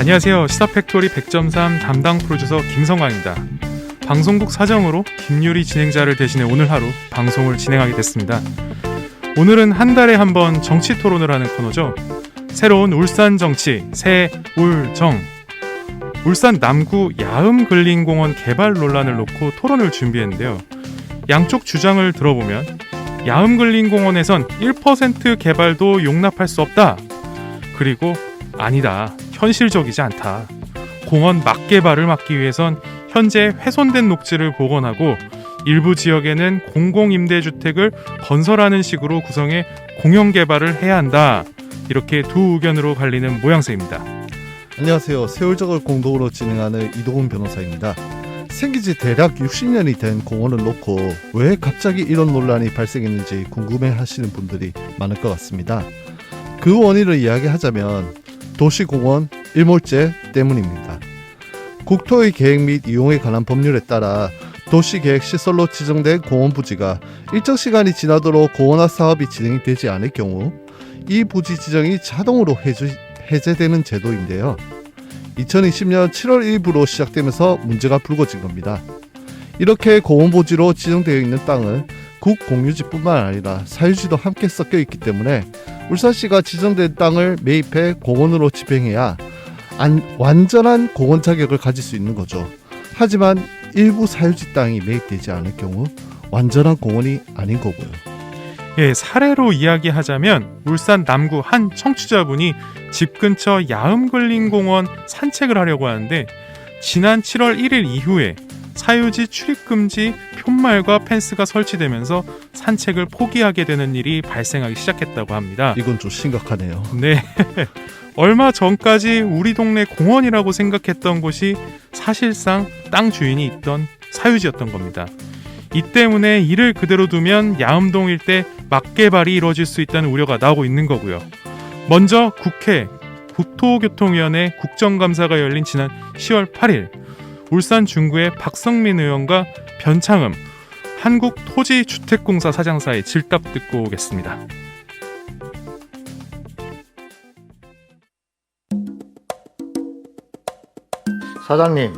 안녕하세요. 시사팩토리 100.3 담당 프로듀서 김성광입니다. 방송국 사정으로 김유리 진행자를 대신해 오늘 하루 방송을 진행하게 됐습니다. 오늘은 한 달에 한 번 정치 토론을 하는 코너죠. 새로운 울산 정치 새울정. 울산 남구 야음근린공원 개발 논란을 놓고 토론을 준비했는데요. 양쪽 주장을 들어보면 야음근린공원에선 1% 개발도 용납할 수 없다. 그리고 아니다. 현실적이지 않다. 공원 막개발을 막기 위해선 현재 훼손된 녹지를 복원하고 일부 지역에는 공공임대주택을 건설하는 식으로 구성해 공영개발을 해야 한다. 이렇게 두 의견으로 갈리는 모양새입니다. 안녕하세요. 세월정을 공동으로 진행하는 이동훈 변호사입니다. 생기지 대략 60년이 된 공원을 놓고 왜 갑자기 이런 논란이 발생했는지 궁금해하시는 분들이 많을 것 같습니다. 그 원인을 이야기하자면 도시공원 일몰제 때문입니다. 국토의 계획 및 이용에 관한 법률에 따라 도시계획 시설로 지정된 공원 부지가 일정 시간이 지나도록 공원화 사업이 진행되지 않을 경우 이 부지 지정이 자동으로 해제되는 제도인데요. 2020년 7월 1일부로 시작되면서 문제가 불거진 겁니다. 이렇게 공원 부지로 지정되어 있는 땅은 국공유지뿐만 아니라 사유지도 함께 섞여 있기 때문에 울산시가 지정된 땅을 매입해 공원으로 집행해야 완전한 공원 자격을 가질 수 있는 거죠. 하지만 일부 사유지 땅이 매입되지 않을 경우 완전한 공원이 아닌 거고요. 예, 사례로 이야기하자면 울산 남구 한 청취자분이 집 근처 야음근린공원 산책을 하려고 하는데 지난 7월 1일 이후에 사유지 출입금지 푯말과 펜스가 설치되면서 산책을 포기하게 되는 일이 발생하기 시작했다고 합니다. 이건 좀 심각하네요. 네. 얼마 전까지 우리 동네 공원이라고 생각했던 곳이 사실상 땅 주인이 있던 사유지였던 겁니다. 이 때문에 이를 그대로 두면 야음동 일대 막개발이 이루어질 수 있다는 우려가 나오고 있는 거고요. 먼저 국회 국토교통위원회 국정감사가 열린 지난 10월 8일 울산 중구의 박성민 의원과 변창흠 한국토지주택공사 사장사의 질답 듣고 오겠습니다. 사장님,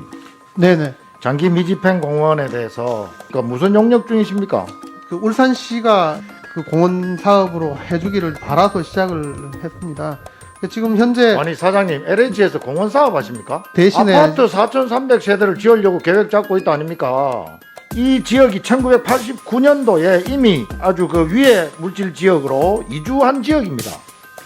네네. 장기 미집행 공원에 대해서 무슨 용역 중이십니까? 그 울산시가 그 공원 사업으로 해주기를 바라서 시작을 했습니다. 지금 현재 아니 사장님, LH에서 공원 사업 하십니까? 대신에 아파트 4,300세대를 지으려고 계획 잡고 있다 아닙니까? 이 지역이 1989년도에 이미 아주 그 위에 물질 지역으로 이주한 지역입니다.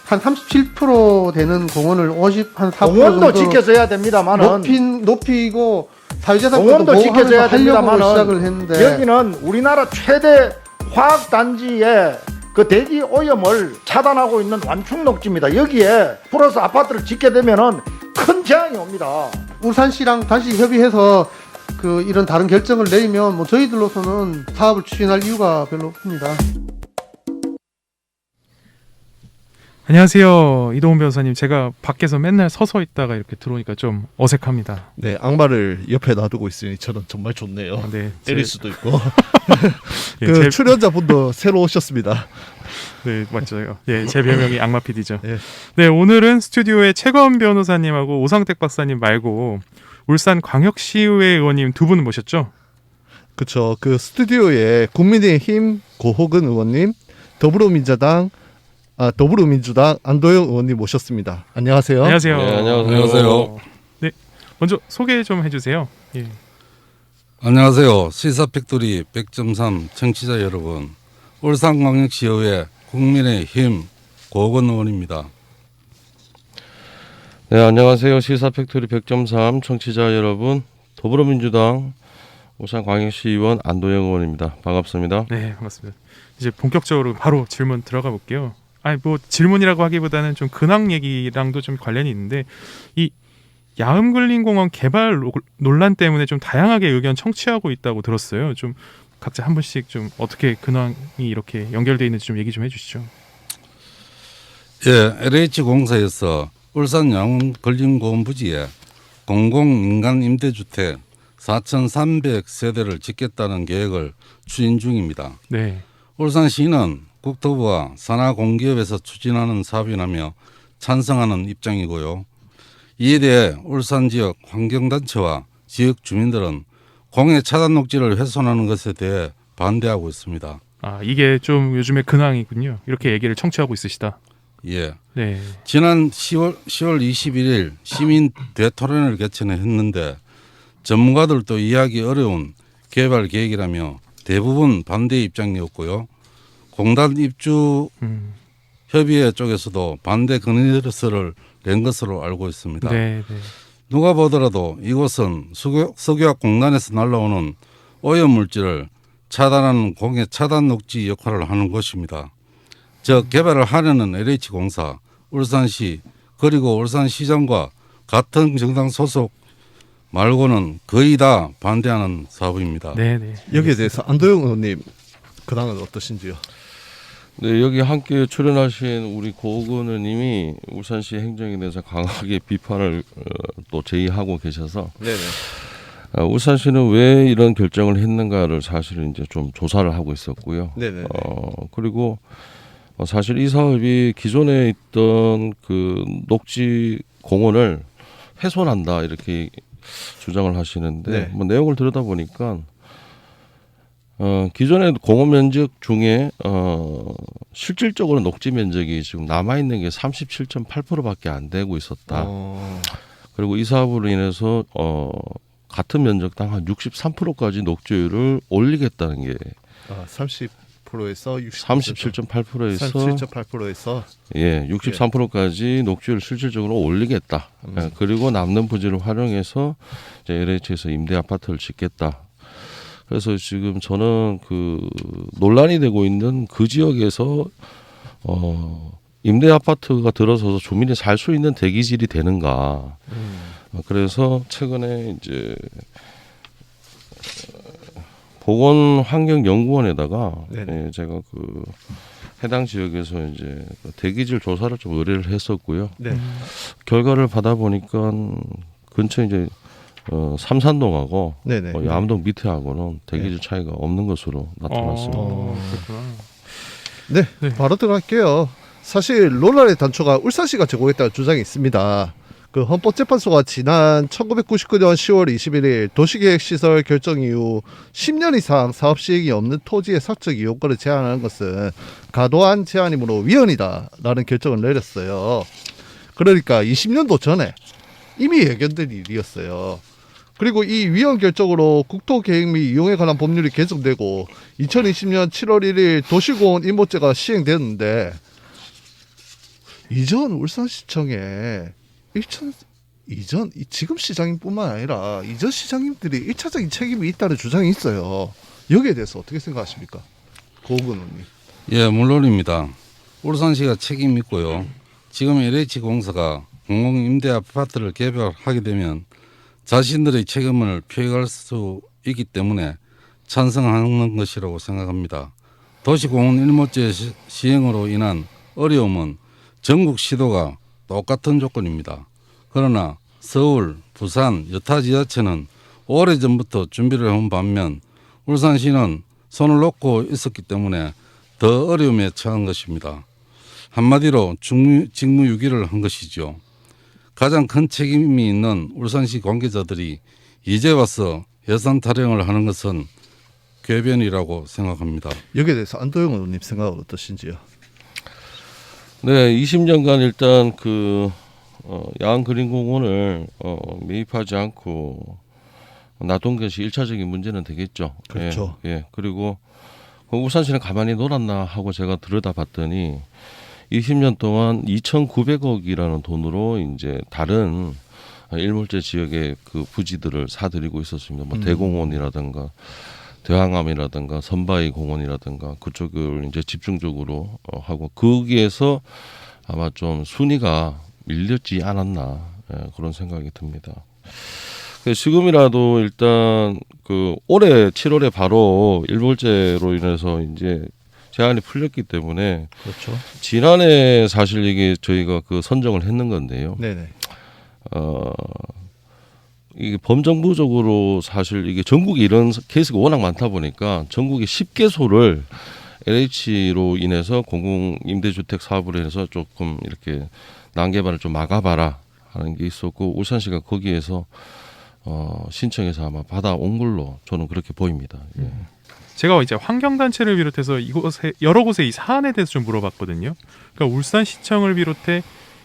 한 37% 되는 공원을 54% 공원도 정도 지켜서 해야 됩니다만은 높이고 사유재산권도 공원도 지켜서 해야 하려고 됩니다만은 시작을 했는데 여기는 우리나라 최대 화학단지의 그 대기 오염을 차단하고 있는 완충 녹지입니다. 여기에 플러스 아파트를 짓게 되면은 큰 재앙이 옵니다. 울산시랑 다시 협의해서 그 이런 다른 결정을 내리면 뭐 저희들로서는 사업을 추진할 이유가 별로 없습니다. 안녕하세요. 이동훈 변호사님. 제가 밖에서 맨날 서서 있다가 이렇게 들어오니까 좀 어색합니다. 네, 악마를 옆에 놔두고 있으니 저는 정말 좋네요. 네, 때릴 수도 있고. 예, 그 출연자분도 새로 오셨습니다. 네, 맞죠. 예, 제 별명이 악마 PD죠. 예. 네, 오늘은 스튜디오에 최건 변호사님하고 오상택 박사님 말고 울산 광역시의회 의원님 두 분을 모셨죠? 그렇죠. 그 스튜디오에 국민의힘 고호근 의원님, 더불어민주당 안도영 의원님 모셨습니다. 안녕하세요. 안녕하세요. 네, 안녕하세요. 네, 먼저 소개 좀 해주세요. 예. 안녕하세요. 시사팩토리 100.3 청취자 여러분, 울산광역시의회 국민의힘 고건 의원입니다. 네, 안녕하세요. 시사팩토리 100.3 청취자 여러분, 더불어민주당 울산광역시 의원 안도영 의원입니다. 반갑습니다. 네, 반갑습니다. 이제 본격적으로 바로 질문 들어가 볼게요. 아니 뭐 질문이라고 하기보다는 좀 근황 얘기랑도 좀 관련이 있는데 이 야음근린공원 개발 논란 때문에 좀 다양하게 의견 청취하고 있다고 들었어요. 좀 각자 한 분씩 좀 어떻게 근황이 이렇게 연결돼 있는지 좀 얘기 좀 해주시죠. 예, LH공사에서 울산 야음근린공원 부지에 공공민간 임대주택 4,300세대를 짓겠다는 계획을 추진 중입니다. 네. 울산시는 국토부와 산하공기업에서 추진하는 사업이라며 찬성하는 입장이고요. 이에 대해 울산 지역 환경단체와 지역 주민들은 공해 차단 녹지를 훼손하는 것에 대해 반대하고 있습니다. 아, 이게 좀 요즘의 근황이군요. 이렇게 얘기를 청취하고 있으시다. 예. 네. 지난 10월 21일 시민 대토론을 개최했는데 전문가들도 이해하기 어려운 개발 계획이라며 대부분 반대 입장이었고요. 공단 입주 협의회 쪽에서도 반대 건의서를 낸 것으로 알고 있습니다. 네, 네. 누가 보더라도 이곳은 석유화학 공단에서 날라오는 오염물질을 차단하는 공해 차단 녹지 역할을 하는 곳입니다. 즉 개발을 하려는 LH공사, 울산시 그리고 울산시장과 같은 정당 소속 말고는 거의 다 반대하는 사업입니다. 네, 네. 여기에 대해서 안도영 의원님 근황은 어떠신지요? 네, 여기 함께 출연하신 우리 고은 의원님이 울산시 행정에 대해서 강하게 비판을 또 제의하고 계셔서 네네. 울산시는 왜 이런 결정을 했는가를 사실은 이제 좀 조사를 하고 있었고요. 네네. 그리고 사실 이 사업이 기존에 있던 그 녹지 공원을 훼손한다 이렇게 주장을 하시는데 네. 뭐 내용을 들여다보니까 기존의 공원 면적 중에 실질적으로 녹지 면적이 지금 남아 있는 게 37.8%밖에 안 되고 있었다. 그리고 이 사업으로 인해서 같은 면적당 한 63%까지 녹지율을 올리겠다는 게 30%에서 37.8%에서 37.8%에서 예, 63%까지 녹지율을 실질적으로 올리겠다. 예, 그리고 남는 부지를 활용해서 이제 LH에서 임대 아파트를 짓겠다. 그래서 지금 저는 그 논란이 되고 있는 그 지역에서 임대 아파트가 들어서서 주민이 살 수 있는 대기질이 되는가. 그래서 최근에 이제 보건환경연구원에다가 예, 제가 그 해당 지역에서 이제 대기질 조사를 좀 의뢰를 했었고요. 네. 결과를 받아 보니까 근처 이제 삼산동하고 네네. 야암동 밑에하고는 대기질 차이가 없는 것으로 나타났습니다. 그렇구나. 네, 네. 바로 들어갈게요. 사실 논란의 단초가 울산시가 제공했다는 주장이 있습니다. 그 헌법재판소가 지난 1999년 10월 21일 도시계획시설 결정 이후 10년 이상 사업 시행이 없는 토지의 사적 이용권을 제한하는 것은 과도한 제한이므로 위헌이다라는 결정을 내렸어요. 그러니까 20년도 전에 이미 예견된 일이었어요. 그리고 이 위헌 결정으로 국토계획 및 이용에 관한 법률이 개정되고 2020년 7월 1일 도시공원 임모제가 시행되었는데 이전 울산시청에 지금 시장님뿐만 아니라 이전 시장님들이 1차적인 책임이 있다는 주장이 있어요. 여기에 대해서 어떻게 생각하십니까? 고은 의원님. 예, 물론입니다. 울산시가 책임 있고요. 지금 LH공사가 공공임대 아파트를 개발하게 되면 자신들의 책임을 피해갈 수 있기 때문에 찬성하는 것이라고 생각합니다. 도시공원 일모제 시행으로 인한 어려움은 전국 시도가 똑같은 조건입니다. 그러나 서울, 부산, 여타 지자체는 오래전부터 준비를 해온 반면 울산시는 손을 놓고 있었기 때문에 더 어려움에 처한 것입니다. 한마디로 직무유기를 한 것이죠. 가장 큰 책임이 있는 울산시 관계자들이 이제 와서 예산 타령을 하는 것은 궤변이라고 생각합니다. 여기에 대해서 안도영 의원님 생각은 어떠신지요? 네, 20년간 일단 그 야간 그린공원을 매입하지 않고 놔둔 것이 1차적인 문제는 되겠죠. 그렇죠. 예, 예. 그리고 울산시는 가만히 놀았나 하고 제가 들여다봤더니 20년 동안 2,900억이라는 돈으로 이제 다른 일몰제 지역의 그 부지들을 사들이고 있었습니다. 뭐 대공원이라든가 대항암이라든가 선바위 공원이라든가 그쪽을 이제 집중적으로 하고 거기에서 아마 좀 순위가 밀렸지 않았나 그런 생각이 듭니다. 지금이라도 일단 그 올해 7월에 바로 일몰제로 인해서 이제 제한이 풀렸기 때문에 그렇죠. 지난해 사실 이게 저희가 그 선정을 했는 건데요. 네네. 이게 범정부적으로 사실 이게 전국에 이런 케이스가 워낙 많다 보니까 전국에 10개소를 LH로 인해서 공공임대주택 사업으로 해서 조금 이렇게 난개발을 좀 막아봐라 하는 게 있었고 울산시가 거기에서 신청해서 아마 받아온 걸로 저는 그렇게 보입니다. 예. 제가 이제 환경단체를 비롯해서 이곳에 여러 곳에 이 사안에 대해서 좀 물어봤거든요. 그러니까 울산시청을 비롯해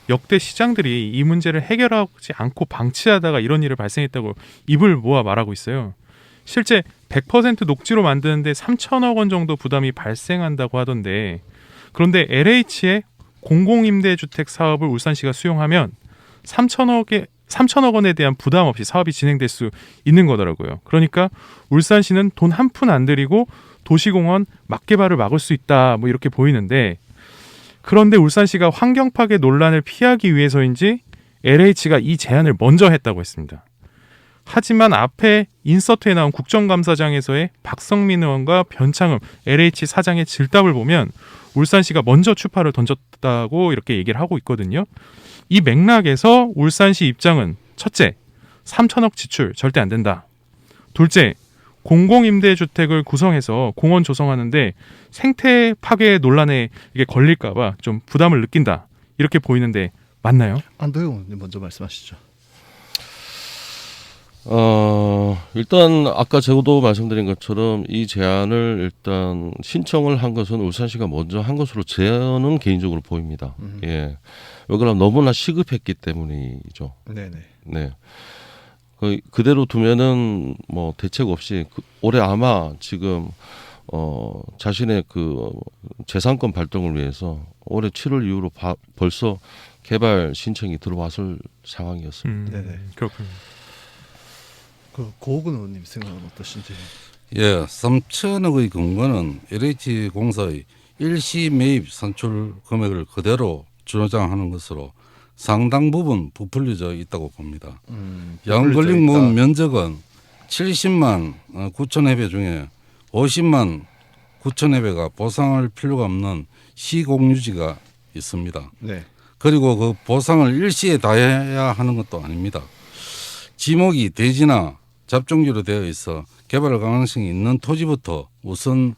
역대 시장들이 이 문제를 해결하지 않고 방치하다가 이런 일을 발생했다고 입을 모아 말하고 있어요. 실제 100% 녹지로 만드는데 3천억 원 정도 부담이 발생한다고 하던데, 그런데 LH의 공공임대주택 사업을 울산시가 수용하면 3천억 원에 대한 부담 없이 사업이 진행될 수 있는 거더라고요. 그러니까 울산시는 돈 한 푼 안 들이고 도시공원 막개발을 막을 수 있다, 뭐 이렇게 보이는데, 그런데 울산시가 환경 파괴 논란을 피하기 위해서인지 LH가 이 제안을 먼저 했다고 했습니다. 하지만 앞에 인서트에 나온 국정감사장에서의 박성민 의원과 변창흠 LH 사장의 질답을 보면 울산시가 먼저 추파를 던졌다고 이렇게 얘기를 하고 있거든요. 이 맥락에서 울산시 입장은 첫째, 3천억 지출 절대 안 된다. 둘째, 공공임대주택을 구성해서 공원 조성하는데 생태 파괴 논란에 이게 걸릴까봐 좀 부담을 느낀다. 이렇게 보이는데 맞나요? 안도영 의원님 먼저 말씀하시죠. 일단 아까 저도 말씀드린 것처럼 이 제안을 일단 신청을 한 것은 울산시가 먼저 한 것으로 저는 개인적으로 보입니다. 예. 왜 그러면 너무나 시급했기 때문이죠. 네네. 네. 그대로 두면은 뭐 대책 없이 올해 아마 지금 자신의 그 재산권 발동을 위해서 올해 7월 이후로 벌써 개발 신청이 들어왔을 상황이었습니다. 네네. 그렇군요. 그 고호근 의원님 생각은 어떠신지? 예, 3천억의 근거는 LH 공사의 일시 매입 산출 금액을 그대로 주장하는 것으로 상당 부분 부풀려져 있다고 봅니다. 양걸림 문 면적은 70만 9천 회배 중에 50만 9천 회배가 보상할 필요가 없는 시공유지가 있습니다. 네. 그리고 그 보상을 일시에 다 해야 하는 것도 아닙니다. 지목이 대지나 잡종지로 되어 있어 개발 가능성이 있는 토지부터 우선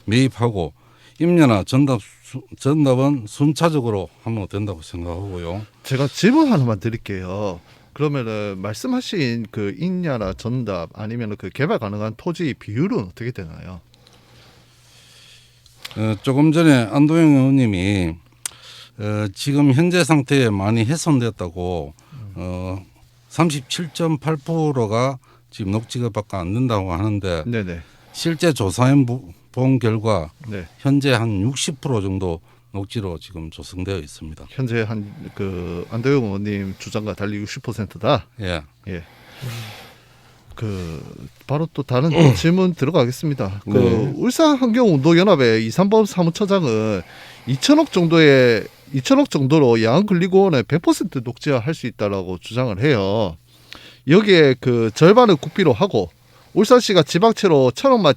매입하고 임야나 전답은 순차적으로 하면 된다고 생각하고요. 제가 질문 하나만 드릴게요. 그러면은 말씀하신 그 임야나 전답 아니면 그 개발 가능한 토지 비율은 어떻게 되나요? 조금 전에 안도영 의원님이 지금 현재 상태에 많이 훼손됐다고 37.8%가 지금 녹지가 밖에 안 된다고 하는데 네네. 실제 조사해 본 결과 네. 현재 한 60% 정도 녹지로 지금 조성되어 있습니다. 현재 한 그 안도영 의원님 주장과 달리 60%다. 예. 예. 그 바로 또 다른 질문 들어가겠습니다. 그 네. 울산환경운동연합의 이삼범 사무처장은 2천억 정도로 야간근린공원에 100% 녹지화할 수 있다라고 주장을 해요. 여기에 그 절반을 국비로 하고 울산시가 지방채로 1,000억만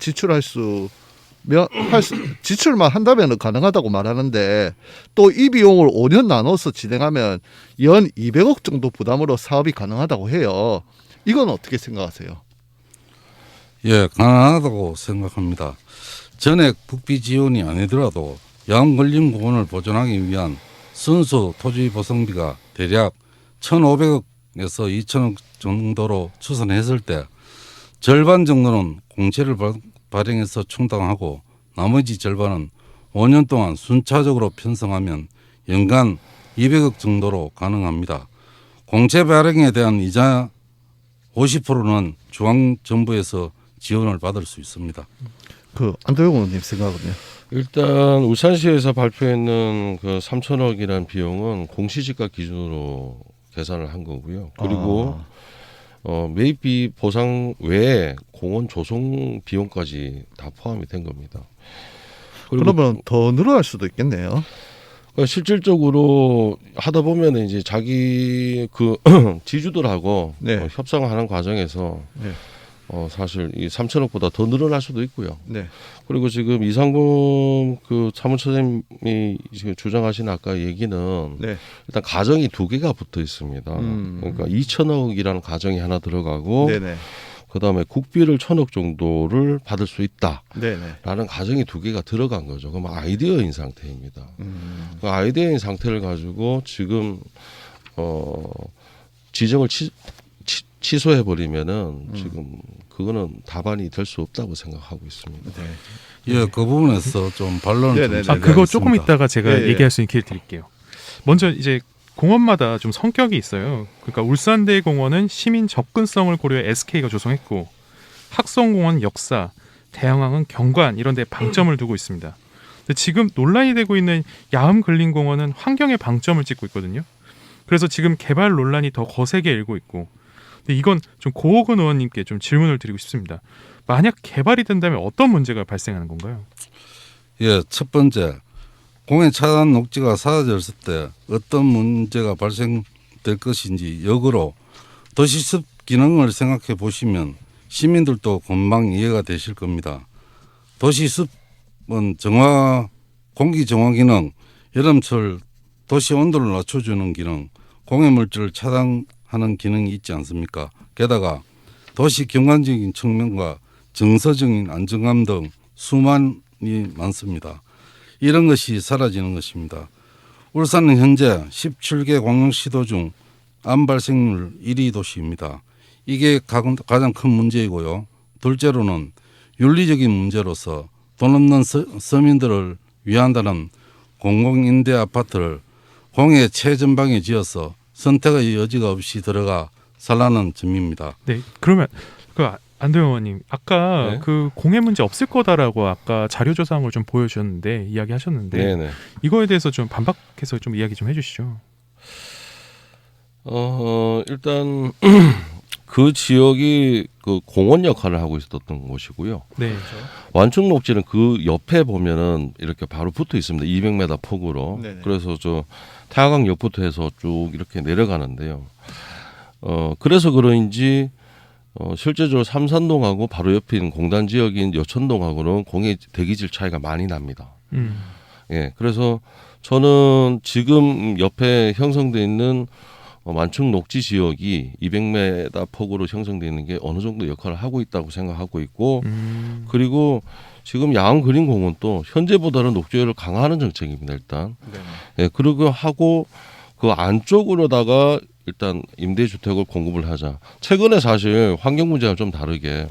지출만 한다면 가능하다고 말하는데 또 이 비용을 5년 나눠서 진행하면 연 200억 정도 부담으로 사업이 가능하다고 해요. 이건 어떻게 생각하세요? 예, 가능하다고 생각합니다. 전액 국비 지원이 아니더라도 야간근린공원을 보존하기 위한 순수 토지 보상비가 대략 1,500억에서 2천억 정도로 추산했을 때 절반 정도는 공채를 발행해서 충당하고 나머지 절반은 5년 동안 순차적으로 편성하면 연간 200억 정도로 가능합니다. 공채 발행에 대한 이자 50%는 중앙정부에서 지원을 받을 수 있습니다. 그 안도영 의원님 생각은요? 일단 울산시에서 발표했는 그 3천억이라는 비용은 공시지가 기준으로 계산을 한 거고요. 그리고 매입비 보상 외에 공원 조성 비용까지 다 포함이 된 겁니다. 그러면 더 늘어날 수도 있겠네요. 실질적으로 하다 보면 이제 자기 그 지주들하고 네. 협상하는 과정에서 네. 사실 이 3천억보다 더 늘어날 수도 있고요. 네. 그리고 지금 이상범 그 사무처장님이 지금 주장하신 아까 얘기는 네. 일단 가정이 두 개가 붙어 있습니다. 그러니까 2천억이라는 가정이 하나 들어가고 네네. 그다음에 국비를 1,000억 정도를 받을 수 있다라는 네네. 가정이 두 개가 들어간 거죠. 그럼 아이디어인 상태입니다. 그 아이디어인 상태를 가지고 지금 지정을 취소해 버리면은 지금 그거는 답안이 될 수 없다고 생각하고 있습니다. 예, 그 부분에서 좀 반론을 네네네. 좀 그거 조금 드리겠습니다. 이따가 제가 예, 예. 얘기할 수 있는 기회를 드릴게요. 먼저 이제 공원마다 좀 성격이 있어요. 그러니까 울산대공원은 시민 접근성을 고려해 SK가 조성했고 학성공원 역사, 대항항은 경관 이런 데 방점을 두고 있습니다. 근데 지금 논란이 되고 있는 야흠근린공원은 환경에 방점을 찍고 있거든요. 그래서 지금 개발 논란이 더 거세게 일고 있고, 근데 이건 좀 고호근 의원님께 좀 질문을 드리고 싶습니다. 만약 개발이 된다면 어떤 문제가 발생하는 건가요? 예, 첫 번째 공해 차단 녹지가 사라졌을 때 어떤 문제가 발생될 것인지 역으로 도시숲 기능을 생각해 보시면 시민들도 금방 이해가 되실 겁니다. 도시숲은 공기 정화 기능, 여름철 도시 온도를 낮춰주는 기능, 공해물질을 차단하는 기능이 있지 않습니까? 게다가 도시 경관적인 측면과 정서적인 안정감 등 수많이 많습니다. 이런 것이 사라지는 것입니다. 울산은 현재 17개 공영시도 중 암 발생률 1위 도시입니다. 이게 가장 큰 문제이고요. 둘째로는 윤리적인 문제로서 돈 없는 서민들을 위한다는 공공임대 아파트를 공해 최전방에 지어서 선택의 여지가 없이 들어가 살라는 점입니다. 네, 그러면 안도영 의원님 아까 네. 그 공해 문제 없을 거다라고 아까 자료 조사한 좀 보여주셨는데 이야기하셨는데 네네. 이거에 대해서 좀 반박해서 좀 이야기 좀 해주시죠. 일단 그 지역이 그 공원 역할을 하고 있었던 곳이고요. 네, 완충 녹지는 그 옆에 보면은 이렇게 바로 붙어 있습니다. 200m 폭으로. 네네. 그래서 저 태화강역부터 해서 쭉 이렇게 내려가는데요. 그래서 그런지 실제적으로 삼산동하고 바로 옆에 있는 공단 지역인 여천동하고는 공해 대기질 차이가 많이 납니다. 예, 그래서 저는 지금 옆에 형성돼 있는 완충 녹지 지역이 200m 폭으로 형성되어 있는 게 어느 정도 역할을 하고 있다고 생각하고 있고, 그리고 지금 야흥그린공원도 현재보다는 녹지율을 강화하는 정책입니다. 일단 예, 그리고 하고 그 안쪽으로다가 일단 임대주택을 공급을 하자. 최근에 사실 환경 문제가 좀 다르게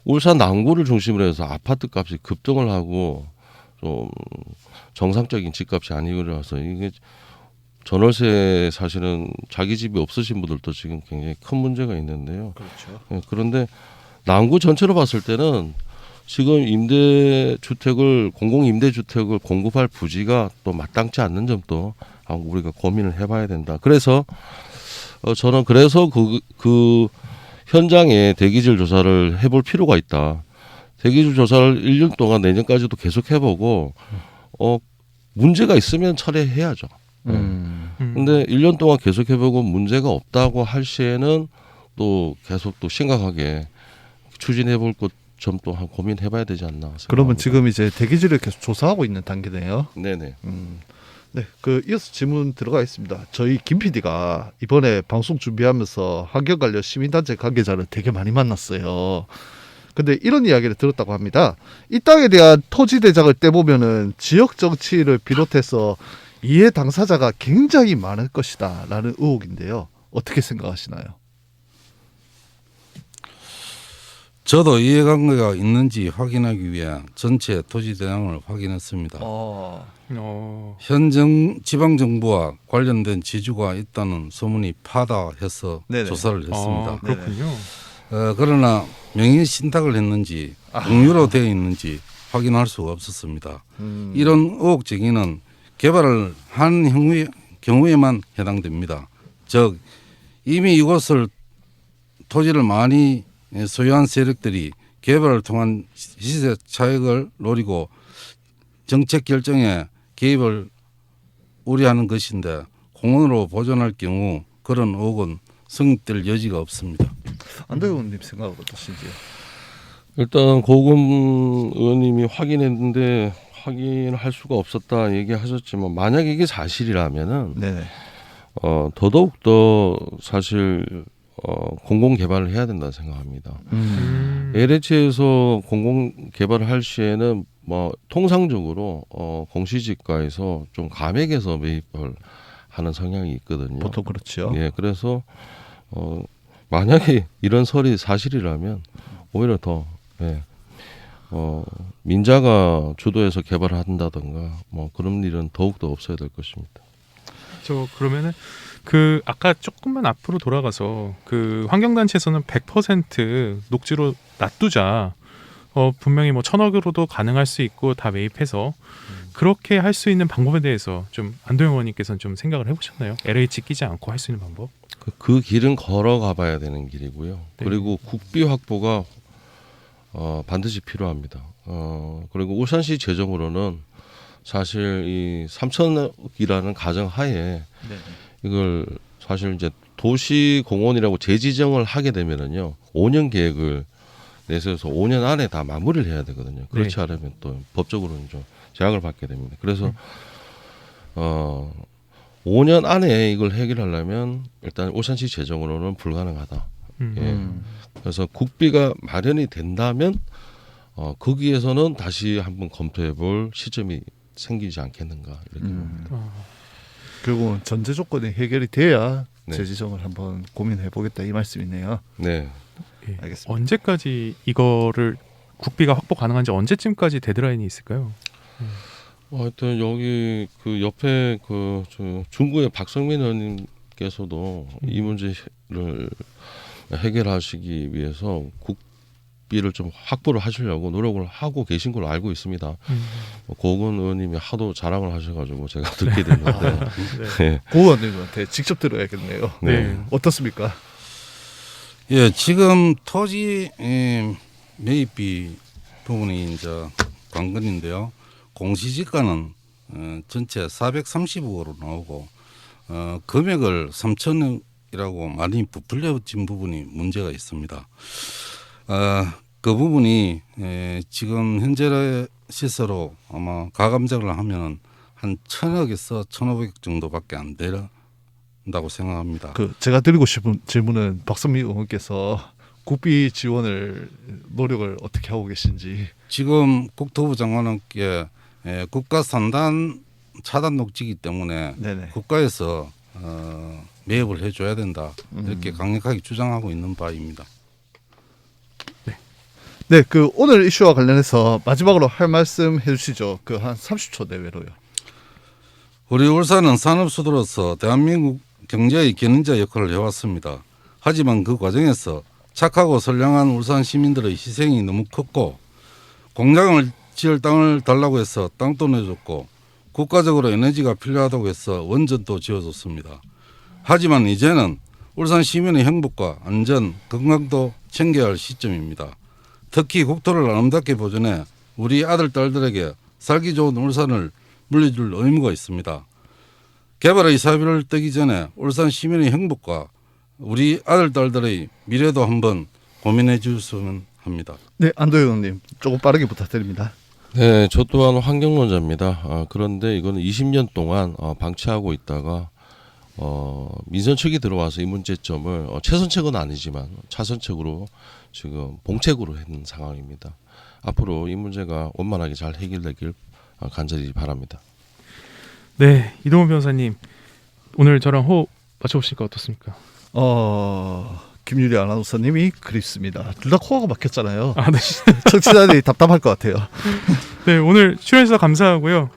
울산 남구를 중심으로 해서 아파트 값이 급등을 하고 좀 정상적인 집값이 아니라서 이게 전월세 사실은 자기 집이 없으신 분들도 지금 굉장히 큰 문제가 있는데요. 그렇죠. 예, 그런데 남구 전체로 봤을 때는 지금 공공 임대주택을 공급할 부지가 또 마땅치 않는 점도 우리가 고민을 해봐야 된다. 그래서 저는 그 현장에 대기질 조사를 해볼 필요가 있다. 대기질 조사를 1년 동안 내년까지도 계속 해보고 문제가 있으면 철회해야죠. 근데 1년 동안 계속 해보고 문제가 없다고 할 시에는 또 계속 또 심각하게 추진해볼 것 점도 고민해봐야 되지 않나 생각합니다. 그러면 지금 이제 대기질을 계속 조사하고 있는 단계네요. 네네. 네, 이어서 질문 들어가 있습니다. 저희 김 PD가 이번에 방송 준비하면서 환경 관련 시민단체 관계자를 되게 많이 만났어요. 근데 이런 이야기를 들었다고 합니다. 이 땅에 대한 토지 대장을 떼보면은 지역 정치를 비롯해서 이해 당사자가 굉장히 많을 것이다라는 의혹인데요. 어떻게 생각하시나요? 저도 이해관계가 있는지 확인하기 위해 전체 토지 대장을 확인했습니다. 현 지방정부와 관련된 지주가 있다는 소문이 파다해서 네네. 조사를 했습니다. 그렇군요. 그러나 명의 신탁을 했는지 공유로 되어 있는지 확인할 수가 없었습니다. 이런 의혹 제기는 개발을 한 경우에만 해당됩니다. 즉 이미 이곳을 토지를 많이 소유한 세력들이 개발을 통한 시세 차익을 노리고 정책 결정에 개입을 우려하는 것인데 공원으로 보존할 경우 그런 의혹은 성립될 여지가 없습니다. 안도영 의원님 생각은 어떠신지요? 일단 고금 의원님이 확인했는데 확인할 수가 없었다 얘기하셨지만 만약에 이게 사실이라면은 네네. 더더욱 더 사실 공공 개발을 해야 된다 생각합니다. LH에서 공공 개발을 할 시에는 뭐 통상적으로 공시지가에서 좀 감액해서 매입을 하는 성향이 있거든요. 보통 그렇죠. 예, 그래서 만약에 이런 설이 사실이라면 오히려 더 민자가 주도해서 개발을 한다든가 뭐 그런 일은 더욱더 없어야 될 것입니다. 저 그러면은 그 아까 조금만 앞으로 돌아가서 그 환경단체에서는 100% 녹지로 놔두자. 분명히 뭐 1,000억으로도 가능할 수 있고 다 매입해서 그렇게 할 수 있는 방법에 대해서 좀 안도영 의원님께서는 좀 생각을 해보셨나요? LH 끼지 않고 할 수 있는 방법? 그 길은 걸어가 봐야 되는 길이고요. 네. 그리고 국비 확보가 반드시 필요합니다. 그리고 울산시 재정으로는 사실 이 3,000억이라는 가정 하에 이걸 사실 이제 도시공원이라고 재지정을 하게 되면은요 5년 계획을 내세워서 5년 안에 다 마무리를 해야 되거든요. 그렇지 네. 않으면 또 법적으로는 좀 제약을 받게 됩니다. 그래서 5년 안에 이걸 해결하려면 일단 울산시 재정으로는 불가능하다. 예. 그래서 국비가 마련이 된다면 거기에서는 다시 한번 검토해볼 시점이 생기지 않겠는가 이렇게 봅니다. 결국은 전제 조건이 해결이 돼야 네. 재지정을 한번 고민해 보겠다 이 말씀이네요. 네. 예. 알겠습니다. 언제까지 이거를 국비가 확보 가능한지 언제쯤까지 데드라인이 있을까요? 하여튼 여기 그 옆에 저 중구의 박성민 의원님께서도 이 문제를 해결하시기 위해서 국비를 좀 확보를 하시려고 노력을 하고 계신 걸로 알고 있습니다. 고은 의원님이 하도 자랑을 하셔가지고 제가 듣게 됐는데 네. 고 의원님한테 직접 들어야겠네요. 네. 어떻습니까? 예, 지금 토지 매입비 부분이 이제 관건인데요. 공시지가는 전체 430억으로 나오고 금액을 3,000억이라고 많이 부풀려진 부분이 문제가 있습니다. 그 부분이 지금 현재 시세로 아마 가감정을 하면 한 1,000억에서 1,500억 정도밖에 안 된다고 생각합니다. 제가 드리고 싶은 질문은 박성민 의원께서 국비 지원을 노력을 어떻게 하고 계신지. 지금 국토부 장관님께 국가 산단 차단 녹지이기 때문에 네네. 국가에서 매입을 해줘야 된다 이렇게 강력하게 주장하고 있는 바입니다. 네, 오늘 이슈와 관련해서 마지막으로 할 말씀 해주시죠. 한 30초 내외로요. 우리 울산은 산업수도로서 대한민국 경제의 견인자 역할을 해왔습니다. 하지만 그 과정에서 착하고 선량한 울산 시민들의 희생이 너무 컸고 공장을 지을 땅을 달라고 해서 땅도 내줬고 국가적으로 에너지가 필요하다고 해서 원전도 지어줬습니다. 하지만 이제는 울산 시민의 행복과 안전, 건강도 챙겨야 할 시점입니다. 특히 국토를 아름답게 보존해 우리 아들, 딸들에게 살기 좋은 울산을 물려줄 의무가 있습니다. 개발의 사비를 떼기 전에 울산 시민의 행복과 우리 아들, 딸들의 미래도 한번 고민해 주셨으면 합니다. 네, 안도영 의원님 조금 빠르게 부탁드립니다. 네, 저 또한 환경론자입니다. 그런데 이거는 20년 동안 방치하고 있다가 민선 측이 들어와서 이 문제점을 최선책은 아니지만 차선책으로 지금 봉책으로 했는 상황입니다. 앞으로 이 문제가 원만하게 잘 해결되길 간절히 바랍니다. 네, 이동훈 변호사님 오늘 저랑 호흡 맞춰보시니까 어떻습니까? 김유리 아나운서님이 그립습니다. 둘 다 코어가 막혔잖아요. 아, 네. 청취자들이 답답할 것 같아요. 네, 오늘 출연해주셔서 감사하고요.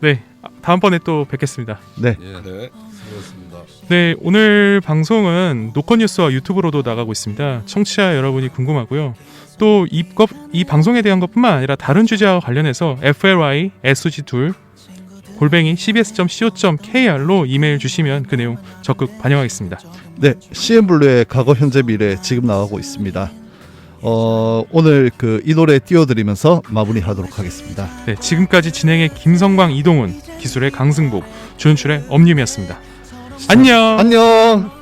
네, 다음번에 또 뵙겠습니다. 네. 네, 수고하셨습니다. 네, 오늘 방송은 노컷뉴스와 유튜브로도 나가고 있습니다. 청취자 여러분이 궁금하고요. 또 이 방송에 대한 것뿐만 아니라 다른 주제와 관련해서 FLY-SG2 cbs.co.kr로 이메일 주시면 그 내용 적극 반영하겠습니다. 네, CN블루의 과거 현재 미래 지금 나가고 있습니다. 오늘 이 노래 띄워드리면서 마무리하도록 하겠습니다. 네, 지금까지 진행의 김성광, 이동훈, 기술의 강승복, 준출의 엄님이었습니다. 안녕. 안녕.